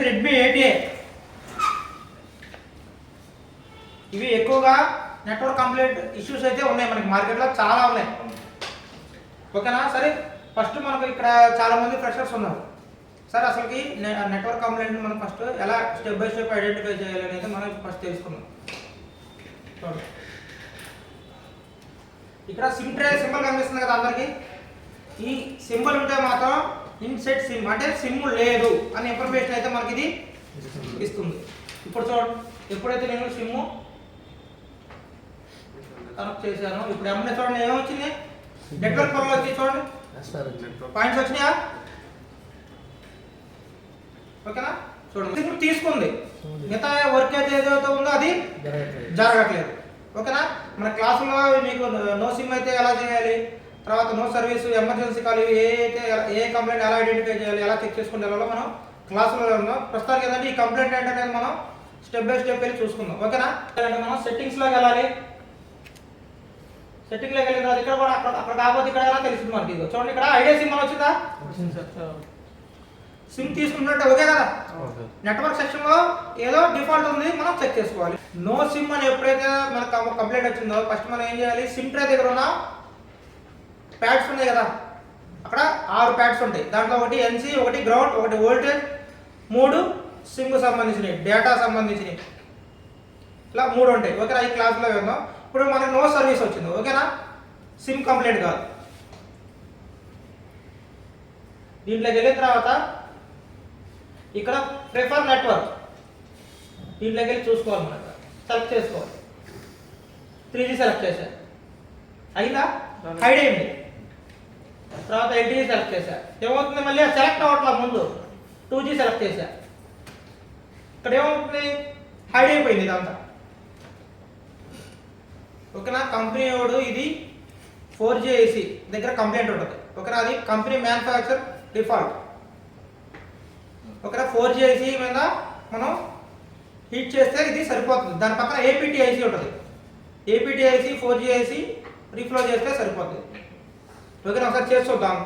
వచ్చేసి Redmi 8A. ఇవి ఎక్కువగా నెట్వర్క్ కంప్లైంట్ ఇష్యూస్ అయితే ఉన్నాయి మనకి మార్కెట్లో, చాలా ఉన్నాయి. ఓకేనా? సరే, ఫస్ట్ మనకు ఇక్కడ చాలా మంది ఫ్రెషర్స్ ఉన్నారు. సరే, అసలుకి నెట్వర్క్ కంప్లైంట్ మనం ఫస్ట్ ఎలా స్టెప్ బై స్టెప్ ఐడెంటిఫై చేయాలి అనేది మనం ఫస్ట్ తెలుసుకుందాం. చూడండి, ఇక్కడ సిమ్ ట్రే సింబల్ కనిపిస్తుంది కదా అందరికి. ఈ సింబల్ ఉంటే మాత్రం ఇన్సెట్ సిమ్ అంటే సిమ్ లేదు అనే ఇన్ఫర్మేషన్ అయితే మనకి ఇది ఇస్తుంది. ఇప్పుడు చూడండి, ఎప్పుడైతే నేను సిమ్ కనెక్ట్ చేశాను, ఇప్పుడు ఏమన్నా చూడండి ఏమొచ్చింది, నెట్వర్క్ పనులు వచ్చి చూడండి పాయింట్స్ వచ్చినాయా? ఓకేనా? చూడండి, సిమ్ తీసుకుంది, మిగతా వర్క్ అయితే ఏదైతే ఉందో అది జరగట్లేదు. ఓకేనా? మన క్లాసులో మీకు నో సిమ్ అయితే ఎలా చేయాలి, తర్వాత నో సర్వీస్, ఎమర్జెన్సీ కాల్, ఏ కంప్లైంట్ ఎలా ఐడెంటిఫై చేయాలి, ఎలా చెక్ చేసుకునే వెళ్ళాలో మనం క్లాసులో ఉన్నాం. ప్రస్తుతానికి ఏంటంటే ఈ కంప్లైంట్ ఏంటనేది మనం స్టెప్ బై స్టెప్ వెళ్ళి చూసుకుందాం. ఓకేనా? అంటే మనం సెట్టింగ్స్లోకి వెళ్ళాలి. సెట్టింగ్లోకి వెళ్ళిన తర్వాత ఇక్కడ కూడా అక్కడ కాకపోతే ఇక్కడ ఎలా తెలుస్తుంది మనకి. ఇదిగో చూడండి, ఇక్కడ ఐడియా సిమ్ అని వచ్చిందా? సిమ్ తీసుకున్నట్టు ఓకే కదా. నెట్వర్క్ సెక్షన్లో ఏదో డిఫాల్ట్ ఉంది, మనం చెక్ చేసుకోవాలి. నో సిమ్ అని ఎప్పుడైతే మనకు కంప్లైంట్ వచ్చిందో ఫస్ట్ మనం ఏం చేయాలి, సిమ్ ట్రే దగ్గర ఉన్న ప్యాడ్స్ ఉన్నాయి కదా, అక్కడ 6 ప్యాడ్స్ ఉంటాయి. దాంట్లో ఒకటి ఎన్సీ, ఒకటి గ్రౌండ్, ఒకటి వోల్టేజ్, 3 సిమ్కు సంబంధించినవి, డేటా సంబంధించినవి, ఇలా 3 ఉంటాయి. ఓకేనా? ఈ క్లాస్లో విన్నాం. ఇప్పుడు మనకు నో సర్వీస్ వచ్చింది. ఓకేనా? సిమ్ కంప్లైంట్ కాదు. దీంట్లోకి వెళ్ళిన తర్వాత ఇక్కడ ప్రిఫర్ నెట్వర్క్, దీంట్లోకి వెళ్ళి చూసుకోవాలి, మనం సెలెక్ట్ చేసుకోవాలి. 3G సెలెక్ట్ చేశాను, అయిందా? హైడ్ అయింది. తర్వాత LTE సెలెక్ట్ చేశా, ఏమవుతుంది, మళ్ళీ సెలెక్ట్ అవ్వట్లా. ముందు 2G సెలెక్ట్ చేశా, ఇక్కడ ఏమవుతుంది, హైడ్ అయిపోయింది ఇదంతా. ఓకేనా? కంపెనీ వాడు ఇది 4G AC దగ్గర కంప్లైంట్ ఉంటుంది. ఓకేనా? అది కంపెనీ మ్యానుఫ్యాక్చర్ డిఫాల్ట్. ఓకేనా? 4G AC మీద మనం హీట్ చేస్తే ఇది సరిపోతుంది. దాని పక్కన APT IC ఉంటుంది. APT IC 4G IC రీఫ్లో చేస్తే సరిపోతుంది. ఓకేనా? ఒకసారి చేసి చూద్దాం.